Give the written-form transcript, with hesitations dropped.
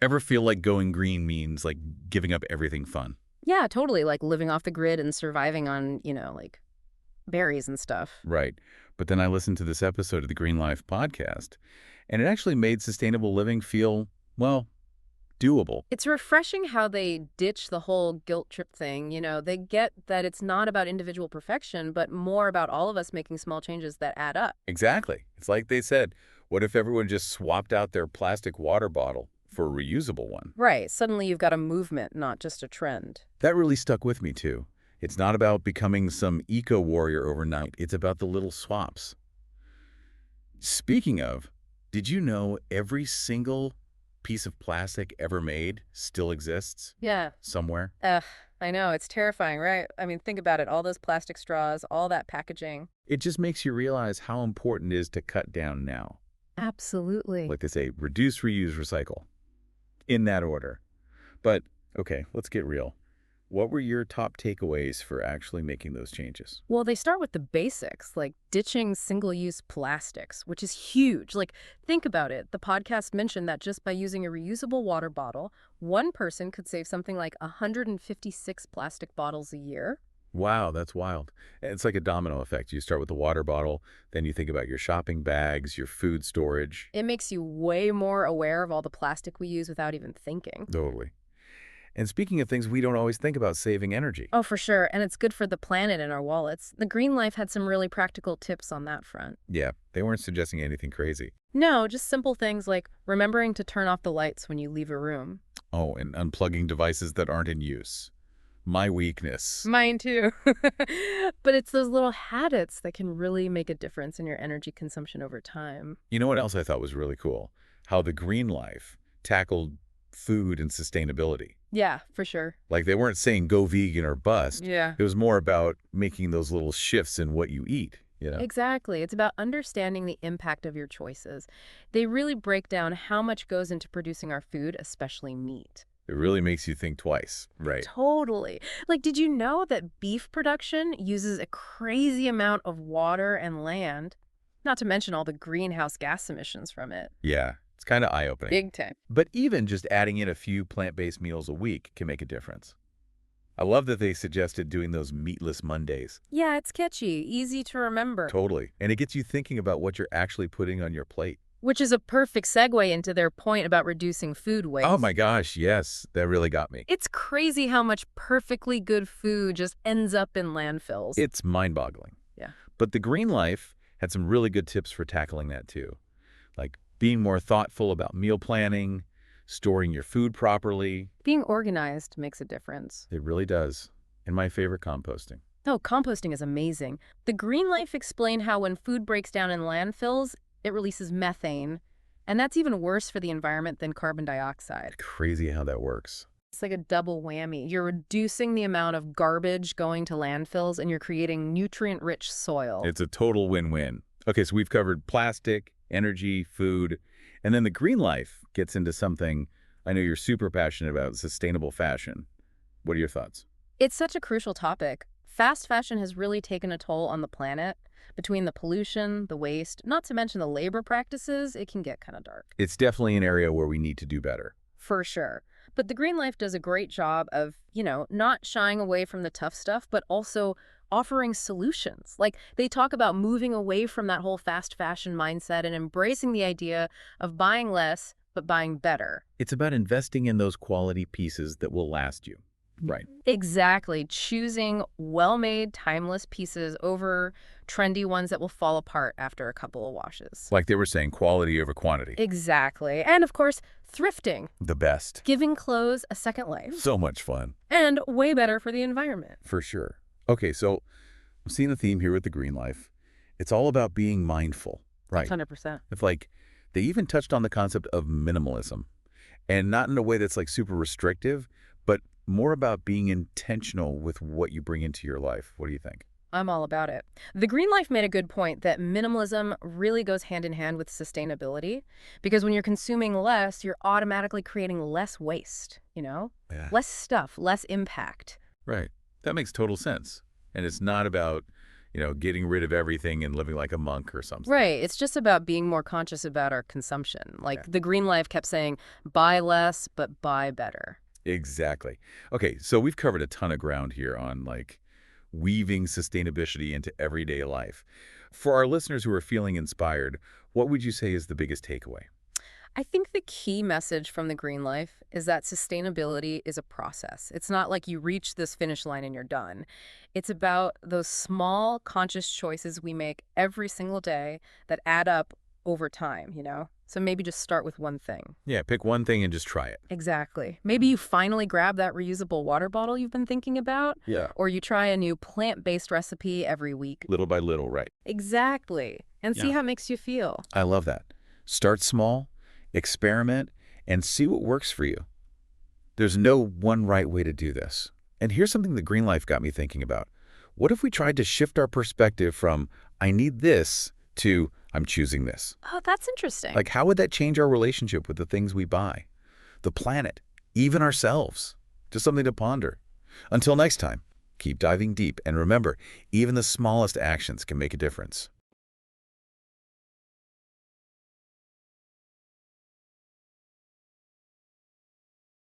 Ever feel like going green means like giving up everything fun? Yeah, totally. Like living off the grid and surviving on, like berries and stuff. Right. But then I listened to this episode of the Green Life podcast, and it actually made sustainable living feel, well, doable. It's refreshing how they ditch the whole guilt trip thing. They get that it's not about individual perfection, but more about all of us making small changes that add up. Exactly. It's like they said, what if everyone just swapped out their plastic water bottle for a reusable one? Right. Suddenly you've got a movement, not just a trend. That really stuck with me, too. It's not about becoming some eco-warrior overnight. It's about the little swaps. Speaking of, did you know every single piece of plastic ever made still exists Yeah. somewhere? Ugh, I know. It's terrifying, right? I mean, think about it. All those plastic straws, all that packaging. It just makes you realize how important it is to cut down now. Absolutely. Like they say, reduce, reuse, recycle. In that order. But, okay, let's get real. What were your top takeaways for actually making those changes? Well, they start with the basics, like ditching single-use plastics, which is huge. Like, think about it. The podcast mentioned that just by using a reusable water bottle, one person could save something like 156 plastic bottles a year. Wow, that's wild. It's like a domino effect. You start with the water bottle, then you think about your shopping bags, your food storage. It makes you way more aware of all the plastic we use without even thinking. Totally. And speaking of things we don't always think about, saving energy. Oh, for sure. And it's good for the planet and our wallets. The Green Life had some really practical tips on that front. Yeah, they weren't suggesting anything crazy. No, just simple things like remembering to turn off the lights when you leave a room. Oh, and unplugging devices that aren't in use. My weakness. Mine too. But it's those little habits that can really make a difference in your energy consumption over time. You know what else I thought was really cool? How the Green Life tackled food and sustainability. Yeah, for sure. Like they weren't saying go vegan or bust. Yeah. It was more about making those little shifts in what you eat, you know? Exactly. It's about understanding the impact of your choices. They really break down how much goes into producing our food, especially meat. It really makes you think twice, right? Totally. Like, did you know that beef production uses a crazy amount of water and land? Not to mention all the greenhouse gas emissions from it. Yeah, it's kind of eye-opening. Big time. But even just adding in a few plant-based meals a week can make a difference. I love that they suggested doing those meatless Mondays. Yeah, it's catchy, easy to remember. Totally. And it gets you thinking about what you're actually putting on your plate. Which is a perfect segue into their point about reducing food waste. Oh my gosh, yes, that really got me. It's crazy how much perfectly good food just ends up in landfills. It's mind-boggling. Yeah. But the Green Life had some really good tips for tackling that too. Like being more thoughtful about meal planning, storing your food properly. Being organized makes a difference. It really does. And my favorite, composting. Oh, composting is amazing. The Green Life explained how when food breaks down in landfills, it releases methane, and that's even worse for the environment than carbon dioxide. Crazy how that works. It's like a double whammy. You're reducing the amount of garbage going to landfills, and you're creating nutrient-rich soil. It's a total win-win. Okay, so we've covered plastic, energy, food, and then the Green Life gets into something I know you're super passionate about, sustainable fashion. What are your thoughts? It's such a crucial topic. Fast fashion has really taken a toll on the planet. Between the pollution, the waste, not to mention the labor practices, it can get kind of dark. It's definitely an area where we need to do better. For sure. But the Green Life does a great job of, not shying away from the tough stuff, but also offering solutions. Like they talk about moving away from that whole fast fashion mindset and embracing the idea of buying less, but buying better. It's about investing in those quality pieces that will last you. Right. Exactly. Choosing well-made, timeless pieces over trendy ones that will fall apart after a couple of washes. Like they were saying, quality over quantity. Exactly. And of course, thrifting. The best. Giving clothes a second life. So much fun. And way better for the environment. For sure. Okay, so I'm seeing a theme here with the Green Life. It's all about being mindful. Right. 100%. If they even touched on the concept of minimalism. And not in a way that's like super restrictive, but more about being intentional with what you bring into your life. What do you think? I'm all about it. The Green Life made a good point that minimalism really goes hand in hand with sustainability, because when you're consuming less, you're automatically creating less waste, Yeah. less stuff, less impact. Right. That makes total sense. And it's not about, getting rid of everything and living like a monk or something. Right. It's just about being more conscious about our consumption. Yeah. Like the Green Life kept saying, buy less, but buy better. Exactly. Okay, so we've covered a ton of ground here on weaving sustainability into everyday life. For our listeners who are feeling inspired, what would you say is the biggest takeaway? I think the key message from the Green Life is that sustainability is a process. It's not like you reach this finish line and you're done. It's about those small conscious choices we make every single day that add up over time. So maybe just start with one thing. Yeah, pick one thing and just try it. Exactly. Maybe you finally grab that reusable water bottle you've been thinking about, Yeah. or you try a new plant-based recipe every week. Little by little, right? Exactly. And see Yeah. how it makes you feel. I love that. Start small, experiment, and see what works for you. There's no one right way to do this. And here's something the Green Life got me thinking about. What if we tried to shift our perspective from, I need this, to, I'm choosing this? Oh, that's interesting. Like, how would that change our relationship with the things we buy, the planet, even ourselves? Just something to ponder. Until next time, keep diving deep, and remember, even the smallest actions can make a difference.